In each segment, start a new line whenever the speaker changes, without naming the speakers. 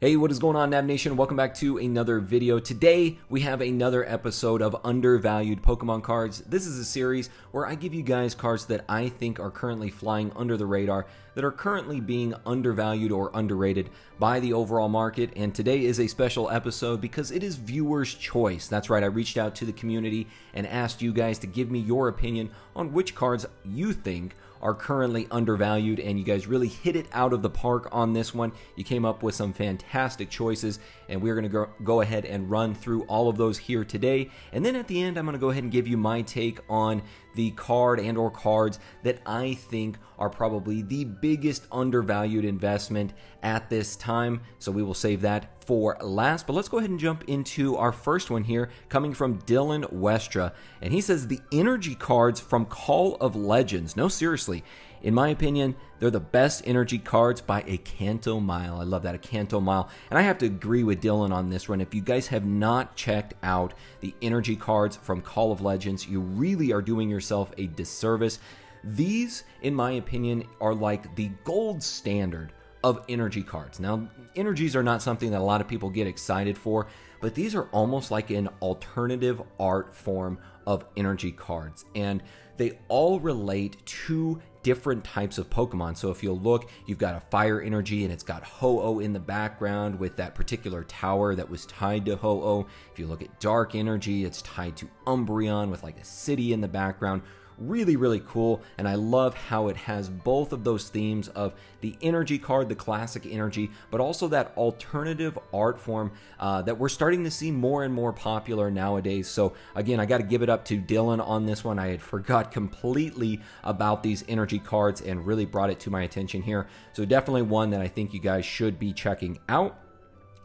Hey, what is going on, Nav Nation? Welcome back to another video. Today, we have another episode of Undervalued Pokemon Cards. This is a series where I give you guys cards that I think are currently flying under the radar, that are currently being undervalued or underrated by the overall market. And today is a special episode because it is viewer's choice. That's right, I reached out to the community and asked you guys to give me your opinion on which cards you think are currently undervalued, and you guys really hit it out of the park on this one. You came up with some fantastic choices, and we're going to go ahead and run through all of those here today. And then at the end, I'm going to go ahead and give you my take on the card and or cards that I think are probably the biggest undervalued investment at this time. So we will save that for last, but let's go ahead and jump into our first one here, coming from Dylan Westra. And he says the energy cards from Call of Legends. No, seriously, in my opinion, they're the best energy cards by a Canto Mile. I love that, a Canto Mile. And I have to agree with Dylan on this one. If you guys have not checked out the energy cards from Call of Legends, you really are doing yourself a disservice. These, in my opinion, are like the gold standard of energy cards. Now, energies are not something that a lot of people get excited for, but these are almost like an alternative art form of energy cards, and they all relate to different types of Pokemon. So if you'll look, you've got a fire energy and it's got Ho-Oh in the background with that particular tower that was tied to Ho-Oh. If you look at dark energy, it's tied to Umbreon with like a city in the background. Really, really cool, and I love how it has both of those themes of the energy card, the classic energy, but also that alternative art form that we're starting to see more and more popular nowadays. So again, I got to give it up to Dylan on this one. I had forgot completely about these energy cards and really brought it to my attention here. So definitely one that I think you guys should be checking out.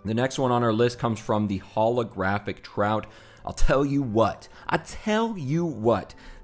The next one on our list comes from the Holographic Trout. I'll tell you what,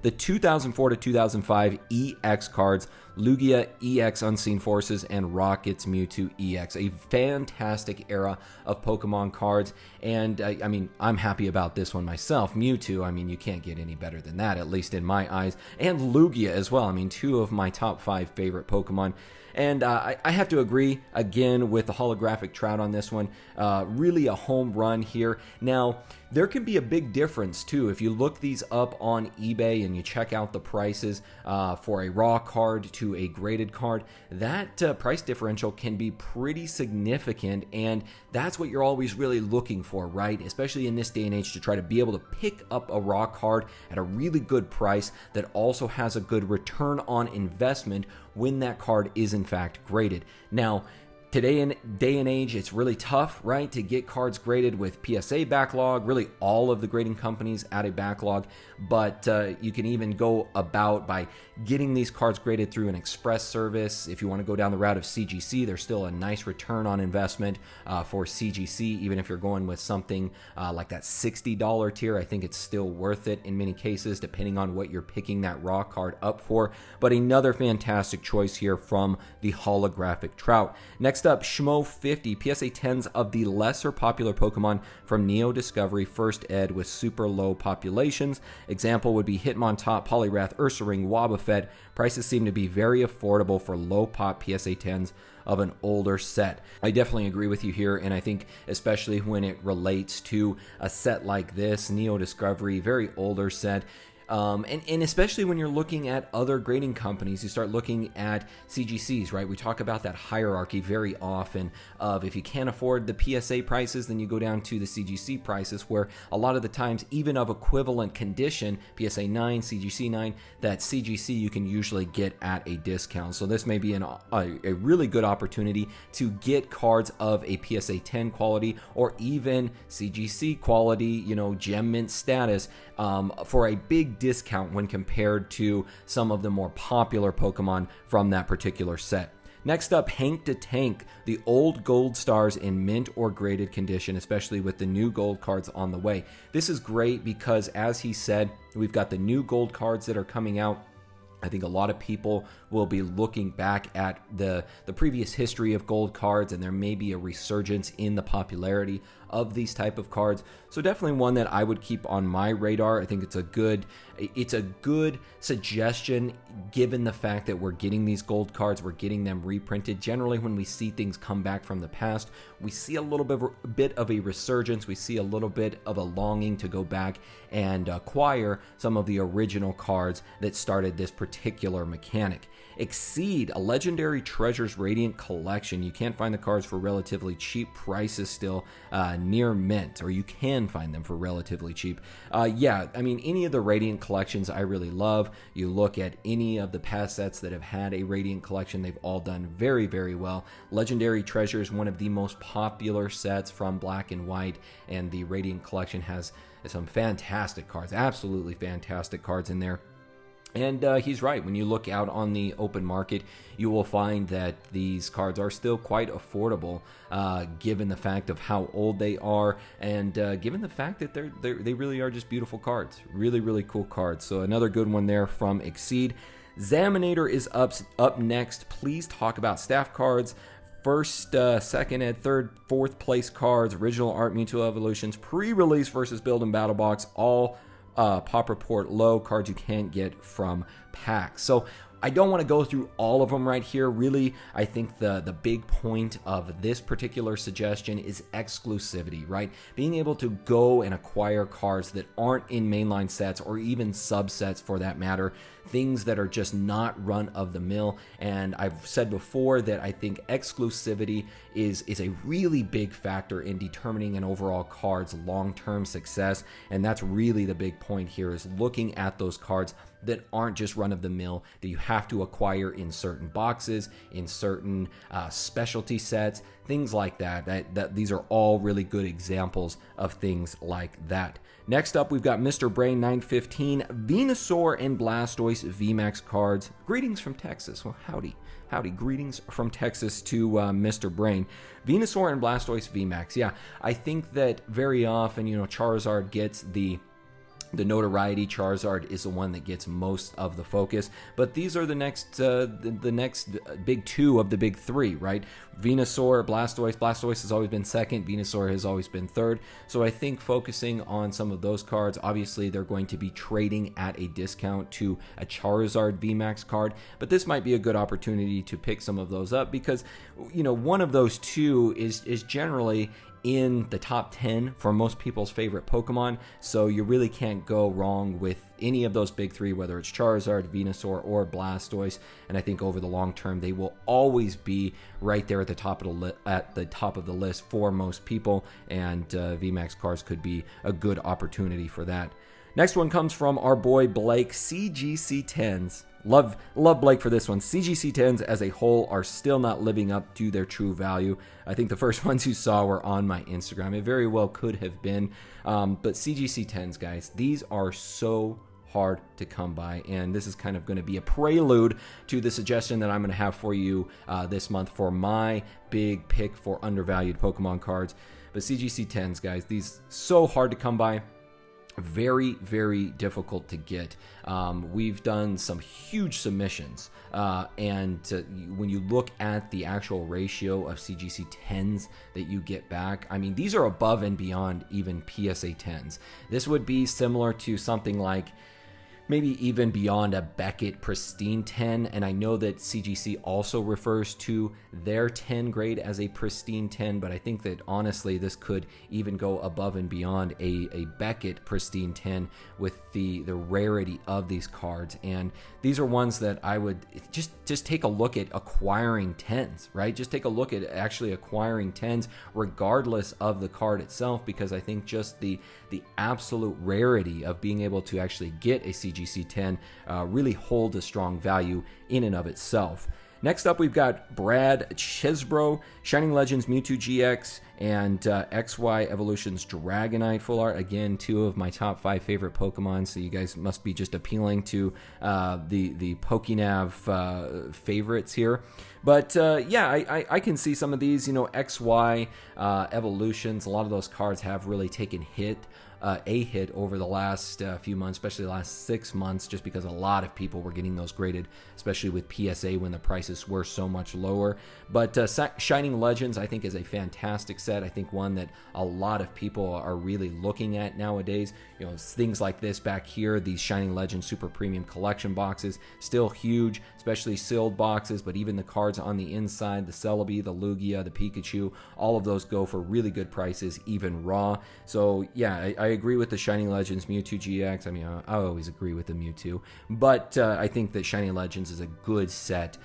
the 2004 to 2005 EX cards, Lugia EX Unseen Forces, and Rocket's Mewtwo EX, a fantastic era of Pokemon cards, and I mean, I'm happy about this one myself. Mewtwo, I mean, you can't get any better than that, at least in my eyes, and Lugia as well. I mean, two of my top 5 favorite Pokemon. And I have to agree, again, with the Holographic Trout on this one. Really a home run here. Now, there can be a big difference, too. If you look these up on eBay and you check out the prices for a raw card to a graded card, that price differential can be pretty significant. And that's what you're always really looking for, right? Especially in this day and age, to try to be able to pick up a raw card at a really good price that also has a good return on investment when that card is in fact graded. Now, today in day and age, it's really tough, right, to get cards graded with PSA backlog. Really, all of the grading companies add a backlog, but you can even go about by getting these cards graded through an express service. If you want to go down the route of CGC, there's still a nice return on investment for CGC, even if you're going with something like that $60 tier. I think it's still worth it in many cases, depending on what you're picking that raw card up for. But another fantastic choice here from the Holographic Trout. Next up, Schmo 50, PSA 10s of the lesser popular Pokemon from Neo Discovery First Ed with super low populations. Example would be Hitmontop, Poliwrath, Ursaring, Wobbuffet. Prices seem to be very affordable for low pop PSA 10s of an older set. I definitely agree with you here, and I think especially when it relates to a set like this, Neo Discovery, very older set. And especially when you're looking at other grading companies, you start looking at CGCs, right? We talk about that hierarchy very often of if you can't afford the PSA prices, then you go down to the CGC prices, where a lot of the times, even of equivalent condition, PSA 9, CGC 9, that CGC you can usually get at a discount. So this may be a really good opportunity to get cards of a PSA 10 quality or even CGC quality, you know, gem mint status for a big discount when compared to some of the more popular Pokemon from that particular set. Next up, Hank to Tank, the old gold stars in mint or graded condition, especially with the new gold cards on the way. This is great because, as he said, we've got the new gold cards that are coming out. I think a lot of people will be looking back at the previous history of gold cards, and there may be a resurgence in the popularity of these type of cards. So definitely one that I would keep on my radar. I think it's a good it's a good suggestion given the fact that we're getting these gold cards, we're getting them reprinted. Generally, when we see things come back from the past, we see a little bit of a resurgence, we see a little bit of a longing to go back and acquire some of the original cards that started this particular mechanic. Exceed, a Legendary Treasures Radiant Collection. You can't find the cards for relatively cheap prices still near mint, or you can find them for relatively cheap. Yeah, I mean, any of the Radiant collections I really love. You look at any of the past sets that have had a Radiant collection, they've all done very, very well. Legendary Treasures, one of the most popular sets from Black and White, and the Radiant collection has some fantastic cards, absolutely fantastic cards in there. And he's right. When you look out on the open market, you will find that these cards are still quite affordable, given the fact of how old they are, and given the fact that they really are just beautiful cards. Really, really cool cards. So another good one there from Exceed. Zaminator is up next. Please talk about staff cards. First, second, and third, fourth place cards, original art Mewtwo evolutions, pre-release versus build and battle box, all pop report low, cards you can't get from packs. So I don't want to go through all of them right here. Really, I think the big point of this particular suggestion is exclusivity, right? Being able to go and acquire cards that aren't in mainline sets, or even subsets for that matter, things that are just not run of the mill. And I've said before that I think exclusivity is a really big factor in determining an overall card's long-term success. And that's really the big point here, is looking at those cards that aren't just run-of-the-mill, that you have to acquire in certain boxes, in certain specialty sets, things like that. These are all really good examples of things like that. Next up, we've got Mr. Brain 915, Venusaur and Blastoise VMAX cards. Greetings from Texas. Well, howdy. Greetings from Texas to Mr. Brain. Venusaur and Blastoise VMAX. Yeah, I think that very often, Charizard gets the notoriety. Charizard is the one that gets most of the focus, but these are the next big two of the big three, right? Venusaur, Blastoise. Blastoise has always been second. Venusaur has always been third. So I think focusing on some of those cards, obviously they're going to be trading at a discount to a Charizard VMAX card, but this might be a good opportunity to pick some of those up, because one of those two is generally in the top 10 for most people's favorite Pokemon, so you really can't go wrong with any of those big three, whether it's Charizard, Venusaur, or Blastoise. And I think over the long term, they will always be right there at the top of the list for most people, and VMAX cards could be a good opportunity for that. Next one comes from our boy Blake, CGC 10s. Love Blake for this one. CGC 10s as a whole are still not living up to their true value. I think the first ones you saw were on my Instagram. It very well could have been. But CGC 10s, guys, these are so hard to come by, and this is kind of going to be a prelude to the suggestion that I'm going to have for you this month for my big pick for undervalued Pokemon cards. But CGC 10s, guys, these so hard to come by. Very, very difficult to get. We've done some huge submissions, and when you look at the actual ratio of CGC 10s that you get back, I mean, these are above and beyond even PSA 10s. This would be similar to something like maybe even beyond a Beckett Pristine 10, and I know that CGC also refers to their 10 grade as a Pristine 10, but I think that honestly this could even go above and beyond a Beckett Pristine 10 with the rarity of these cards. And these are ones that I would just take a look at acquiring 10s, right? Just take a look at actually acquiring 10s regardless of the card itself, because I think just the absolute rarity of being able to actually get a CGC 10 really holds a strong value in and of itself. Next up, we've got Brad Chesbro, Shining Legends Mewtwo GX, and XY Evolutions Dragonite full art. Again, two of my top 5 favorite Pokemon, so you guys must be just appealing to the PokeNav favorites here. But yeah, I can see some of these, you know, XY evolutions. A lot of those cards have really taken a hit over the last few months, especially the last 6 months, just because a lot of people were getting those graded, especially with PSA when the prices were so much lower. But Shining Legends, I think, is a fantastic set. I think one that a lot of people are really looking at nowadays. You know, things like this back here, these Shining Legends Super Premium Collection boxes, still huge, especially sealed boxes, but even the cards on the inside, the Celebi, the Lugia, the Pikachu, all of those go for really good prices, even raw. So yeah, I agree with the Shining Legends Mewtwo GX. I mean, I always agree with the Mewtwo, but I think that Shining Legends is a good set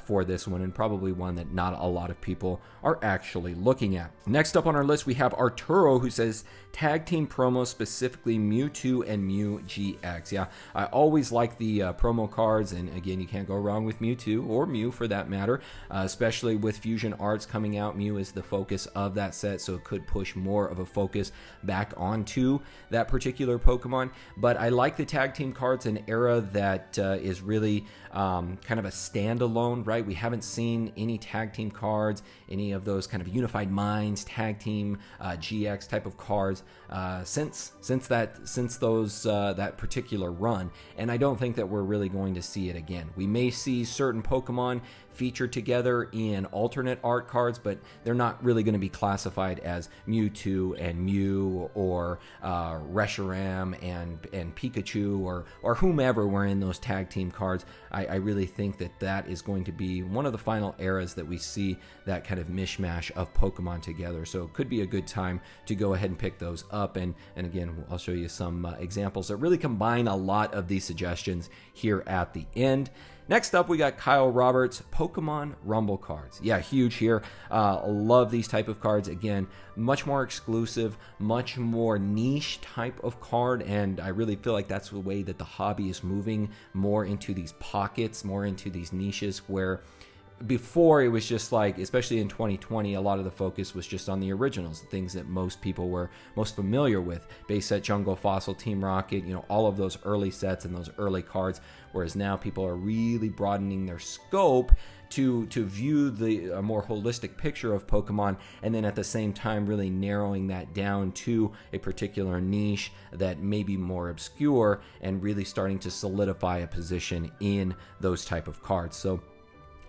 for this one, and probably one that not a lot of people are actually looking at. Next up on our list, we have Arturo, who says tag team promo, specifically Mewtwo and Mew GX. Yeah, I always like the promo cards, and again, you can't go wrong with Mewtwo or Mew for that matter, especially with Fusion Arts coming out. Mew is the focus of that set, so it could push more of a focus back onto that particular Pokemon. But I like the tag team cards, an era that is really kind of a standalone, right? We haven't seen any tag team cards, any of those kind of Unified Minds tag team GX type of cards since that particular run, and I don't think that we're really going to see it again. We may see certain Pokemon featured together in alternate art cards, but they're not really going to be classified as Mewtwo and Mew or Reshiram and Pikachu or whomever were in those tag team cards. I really think that is going to be one of the final eras that we see that kind of mishmash of Pokemon together. So it could be a good time to go ahead and pick those up. And again, I'll show you some examples that really combine a lot of these suggestions here at the end. Next up, we got Kyle Roberts, Pokemon Rumble cards. Yeah, huge here. Love these type of cards. Again, much more exclusive, much more niche type of card, and I really feel like that's the way that the hobby is moving, more into these pockets, more into these niches, where before it was just like, especially in 2020, a lot of the focus was just on the originals, the things that most people were most familiar with. Base Set, Jungle, Fossil, Team Rocket, you know, all of those early sets and those early cards, whereas now people are really broadening their scope to view a more holistic picture of Pokemon, and then at the same time really narrowing that down to a particular niche that may be more obscure and really starting to solidify a position in those type of cards. So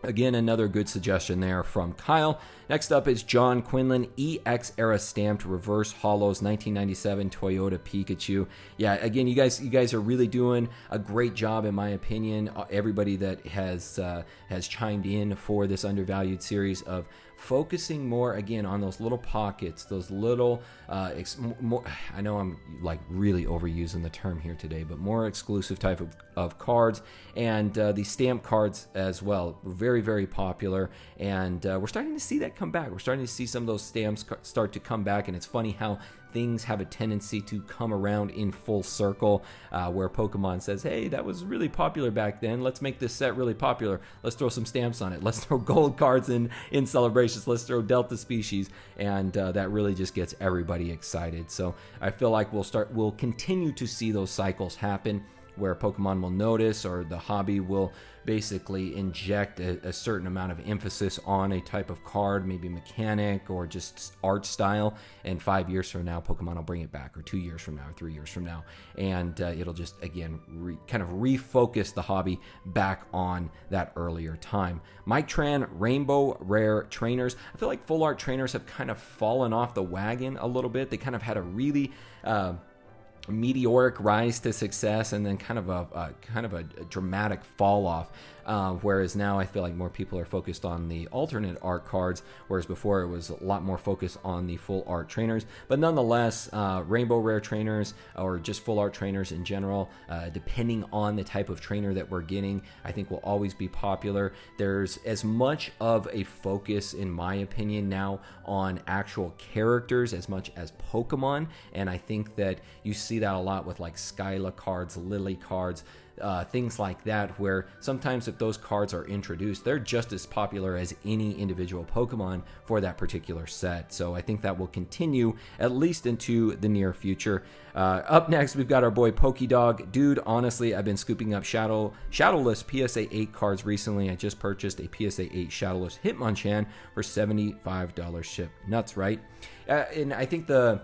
again, another good suggestion there from Kyle. Next up is John Quinlan, EX era stamped reverse Holos 1997 Toyota Pikachu. Yeah, again, you guys are really doing a great job, in my opinion. Everybody that has chimed in for this undervalued series of focusing more again on those little pockets, those little I know I'm like really overusing the term here today, but more exclusive type of cards, and these stamp cards as well, very, very popular, and we're starting to see that come back. We're starting to see some of those stamps start to come back, and it's funny how things have a tendency to come around in full circle, where Pokemon says, hey, that was really popular back then, let's make this set really popular, let's throw some stamps on it, let's throw gold cards in celebrations, let's throw Delta species, and that really just gets everybody excited. So I feel like we'll continue to see those cycles happen, where Pokemon will notice, or the hobby will basically inject a certain amount of emphasis on a type of card, maybe mechanic or just art style, and 5 years from now Pokemon will bring it back, or 2 years from now, or 3 years from now, and it'll just again kind of refocus the hobby back on that earlier time. Mike Tran, Rainbow Rare Trainers. I feel like full art trainers have kind of fallen off the wagon a little bit. They kind of had a really meteoric rise to success, and then kind of a dramatic fall off, whereas now I feel like more people are focused on the alternate art cards, whereas before it was a lot more focused on the full art trainers. But nonetheless, Rainbow Rare Trainers, or just full art trainers in general, depending on the type of trainer that we're getting, I think will always be popular. There's as much of a focus, in my opinion, now on actual characters as much as Pokemon, and I think that you see that a lot with like Skyla cards, Lily cards, things like that, where sometimes if those cards are introduced, they're just as popular as any individual Pokemon for that particular set. So I think that will continue at least into the near future. Up next, we've got our boy Pokédog. Dude, honestly, I've been scooping up Shadowless PSA 8 cards recently. I just purchased a PSA 8 Shadowless Hitmonchan for $75 ship. Nuts, right? And I think the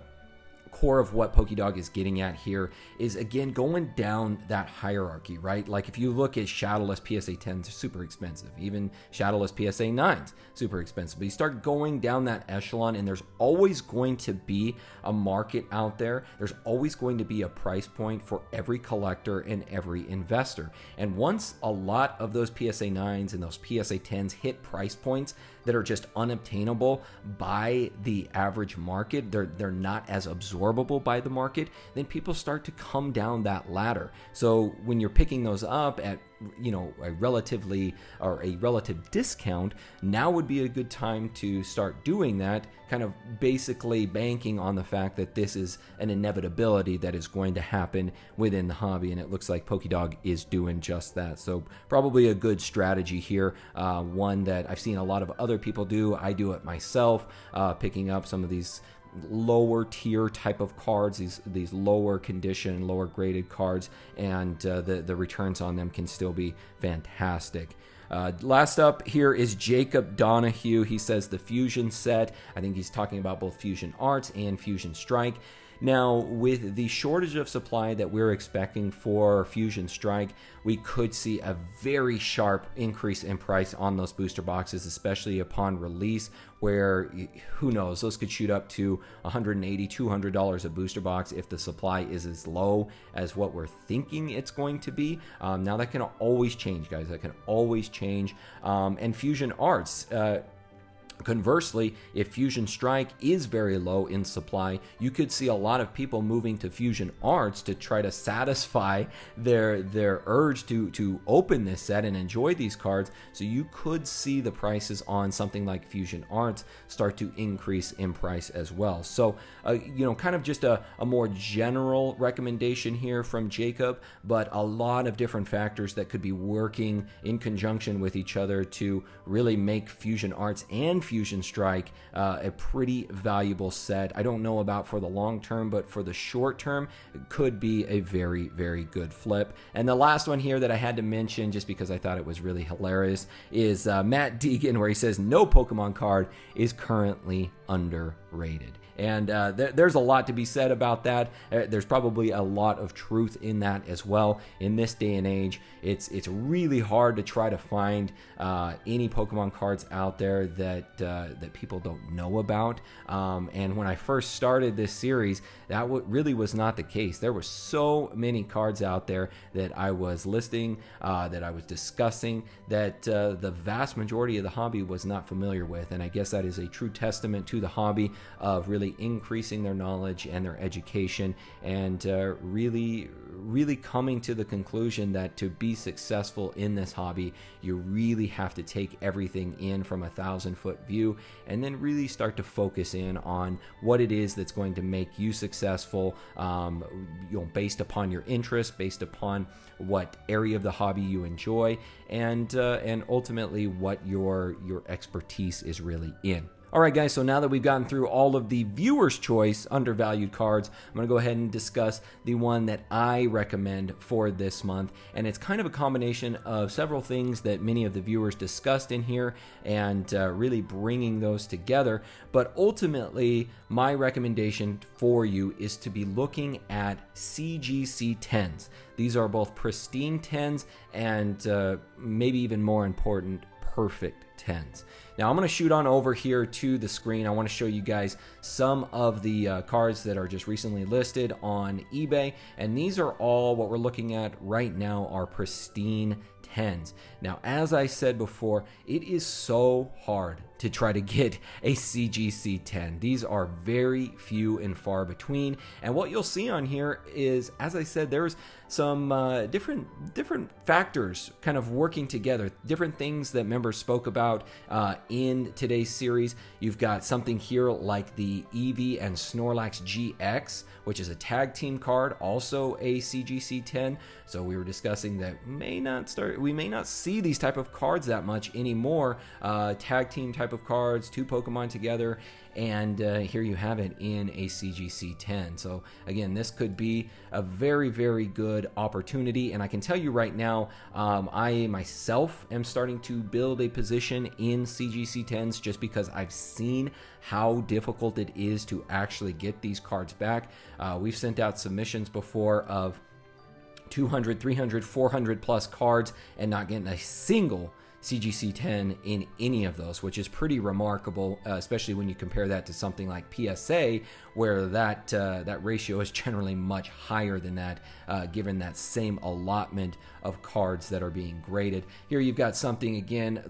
core of what Pokédog is getting at here is, again, going down that hierarchy, right? Like if you look at Shadowless PSA 10s, super expensive. Even Shadowless PSA 9s, super expensive. But you start going down that echelon, and there's always going to be a market out there. There's always going to be a price point for every collector and every investor. And once a lot of those PSA 9s and those PSA 10s hit price points that are just unobtainable by the average market, they're not as absorbable by the market, then people start to come down that ladder. So when you're picking those up at a relative discount, now would be a good time to start doing that, kind of basically banking on the fact that this is an inevitability that is going to happen within the hobby, and it looks like Pokédog is doing just that. So probably a good strategy here, one that I've seen a lot of other people do. I do it myself, picking up some of these lower tier type of cards, these lower condition, lower graded cards, and the returns on them can still be fantastic. Last up here is Jacob Donahue. He says the Fusion set. I think he's talking about both Fusion Arts and Fusion Strike. Now, with the shortage of supply that we're expecting for Fusion Strike, we could see a very sharp increase in price on those booster boxes, especially upon release, where, who knows, those could shoot up to $180, $200 a booster box if the supply is as low as what we're thinking it's going to be. Now, that can always change, guys. That can always change. And Fusion Arts, conversely, if Fusion Strike is very low in supply, you could see a lot of people moving to Fusion Arts to try to satisfy their urge to open this set and enjoy these cards. So you could see the prices on something like Fusion Arts start to increase in price as well. So, kind of just a more general recommendation here from Jacob, but a lot of different factors that could be working in conjunction with each other to really make Fusion Arts and Fusion Strike a pretty valuable set. I don't know about for the long term, but for the short term, it could be a very, very good flip. And the last one here that I had to mention, just because I thought it was really hilarious, is Matt Deegan, where he says no Pokemon card is currently underrated. And there's a lot to be said about that. There's probably a lot of truth in that as well. In this day and age, it's really hard to try to find any Pokemon cards out there that people don't know about. And when I first started this series, that really was not the case. There were so many cards out there that I was listing, that I was discussing, that the vast majority of the hobby was not familiar with. And I guess that is a true testament to the hobby of really increasing their knowledge and their education, and really coming to the conclusion that to be successful in this hobby, you really have to take everything in from a 1,000-foot view, and then really start to focus in on what it is that's going to make you successful, based upon your interest, based upon what area of the hobby you enjoy, and ultimately what your expertise is really in. All right, guys, so now that we've gotten through all of the viewer's choice undervalued cards, I'm going to go ahead and discuss the one that I recommend for this month. And it's kind of a combination of several things that many of the viewers discussed in here, and really bringing those together. But ultimately, my recommendation for you is to be looking at CGC 10s. These are both pristine 10s and maybe even more important, perfect 10s. Now I'm going to shoot on over here to the screen. I want to show you guys some of the cards that are just recently listed on eBay, and these are all what we're looking at right now are pristine 10s. Now, as I said before, it is so hard to try to get a CGC 10. These are very few and far between. And what you'll see on here is, as I said, there's some different factors kind of working together, different things that members spoke about in today's series. You've got something here like the Eevee and Snorlax GX, which is a tag team card, also a CGC 10. So we were discussing that we may not see these type of cards that much anymore. Tag team type of cards, two Pokemon together, and here you have it in a CGC 10. So again, this could be a very, very good opportunity, and I can tell you right now, I myself am starting to build a position in CGC 10s just because I've seen how difficult it is to actually get these cards back. We've sent out submissions before of 200, 300, 400 plus cards and not getting a single CGC 10 in any of those, which is pretty remarkable, especially when you compare that to something like PSA, where that ratio is generally much higher than that, given that same allotment of cards that are being graded. Here you've got something again,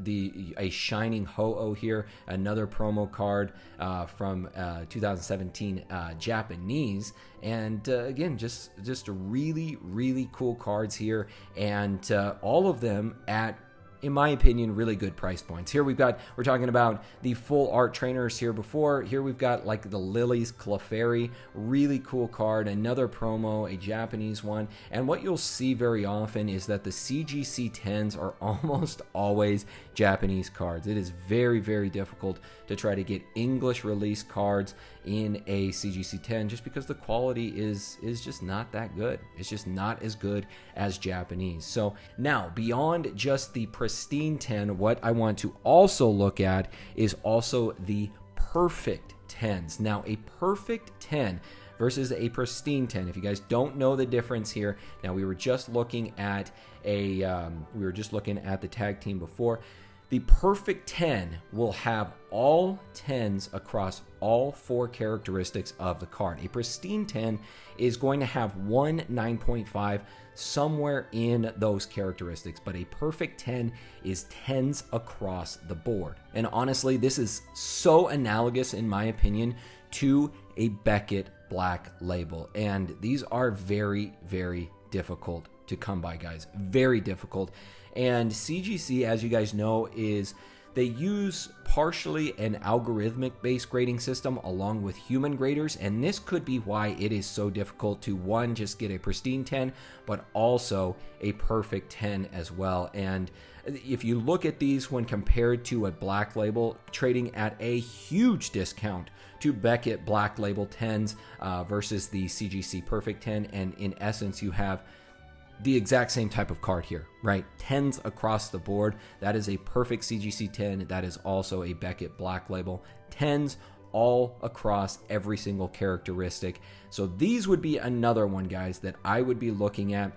a Shining Ho-Oh here, another promo card from 2017 Japanese, and again, just really, really cool cards here, and all of them at, in my opinion, really good price points. Here we're talking about the full art trainers here before. Here we've got like the Lily's Clefairy, really cool card, another promo, a Japanese one. And what you'll see very often is that the CGC 10s are almost always Japanese cards. It is very, very difficult to try to get English release cards in a CGC 10 just because the quality is just not that good. It's just not as good as Japanese. So now, beyond just the pristine 10, what I want to also look at is also the perfect 10s. Now, a perfect 10 versus a pristine 10. If you guys don't know the difference here, now we were just looking at the tag team before. The perfect 10 will have all 10s across all 4 characteristics of the card. A pristine 10 is going to have one 9.5 somewhere in those characteristics, but a perfect 10 is 10s across the board. And honestly, this is so analogous, in my opinion, to a Beckett Black Label. And these are very, very difficult to come by, guys. Very difficult. And CGC, as you guys know, they use partially an algorithmic based grading system along with human graders, and this could be why it is so difficult to, one, just get a pristine 10, but also a perfect 10 as well. And if you look at these when compared to a Black Label, trading at a huge discount to Beckett Black Label 10s versus the CGC Perfect 10, and in essence you have the exact same type of card here, right? 10s across the board. That is a perfect CGC 10. That is also a Beckett Black Label. 10s all across every single characteristic. So these would be another one, guys, that I would be looking at,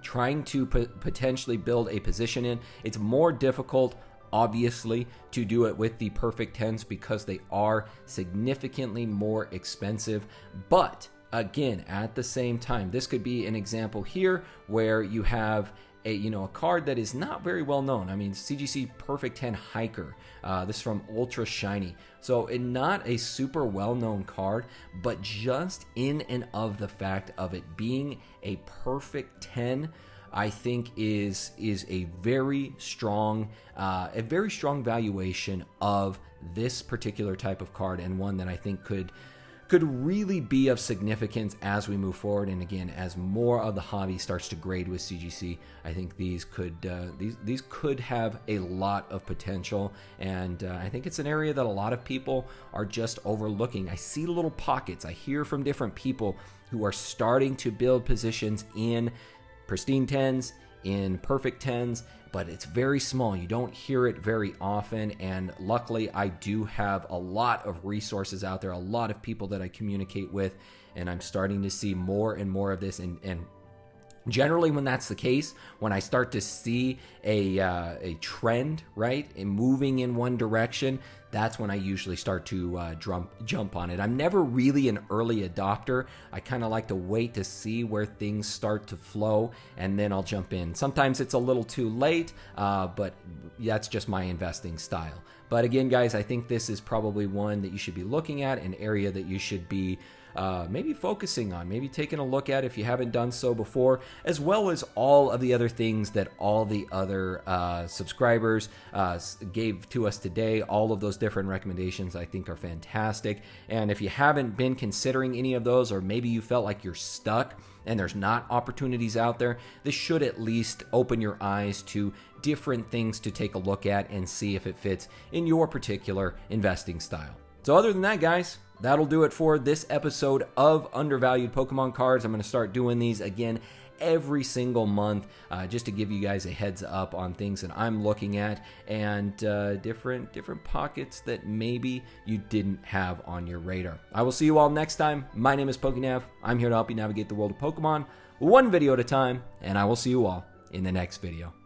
trying to potentially build a position in. It's more difficult, obviously, to do it with the perfect 10s because they are significantly more expensive, but again, at the same time, this could be an example here where you have a card that is not very well known. I mean, CGC Perfect 10 Hiker. This is from Ultra Shiny. So not a super well-known card, but just in and of the fact of it being a perfect 10, I think is a very strong valuation of this particular type of card, and one that I think could really be of significance as we move forward. And again, as more of the hobby starts to grade with CGC, I think these could have a lot of potential, and I think it's an area that a lot of people are just overlooking. I see little pockets. I hear from different people who are starting to build positions in pristine 10s, in perfect 10s, but it's very small. You don't hear it very often, and luckily I do have a lot of resources out there, a lot of people that I communicate with, and I'm starting to see more and more of this, and Generally, when that's the case, when I start to see a trend, right, and moving in one direction, that's when I usually start to jump on it. I'm never really an early adopter. I kind of like to wait to see where things start to flow, and then I'll jump in. Sometimes it's a little too late, but that's just my investing style. But again, guys, I think this is probably one that you should be looking at, an area that you should be maybe focusing on, maybe taking a look at if you haven't done so before, as well as all of the other things that all the other subscribers gave to us today. All of those different recommendations I think are fantastic. And if you haven't been considering any of those, or maybe you felt like you're stuck and there's not opportunities out there, this should at least open your eyes to different things to take a look at and see if it fits in your particular investing style. So other than that, guys, that'll do it for this episode of Undervalued Pokemon Cards. I'm going to start doing these again every single month, just to give you guys a heads up on things that I'm looking at, and different pockets that maybe you didn't have on your radar. I will see you all next time. My name is PokeNav. I'm here to help you navigate the world of Pokemon one video at a time, and I will see you all in the next video.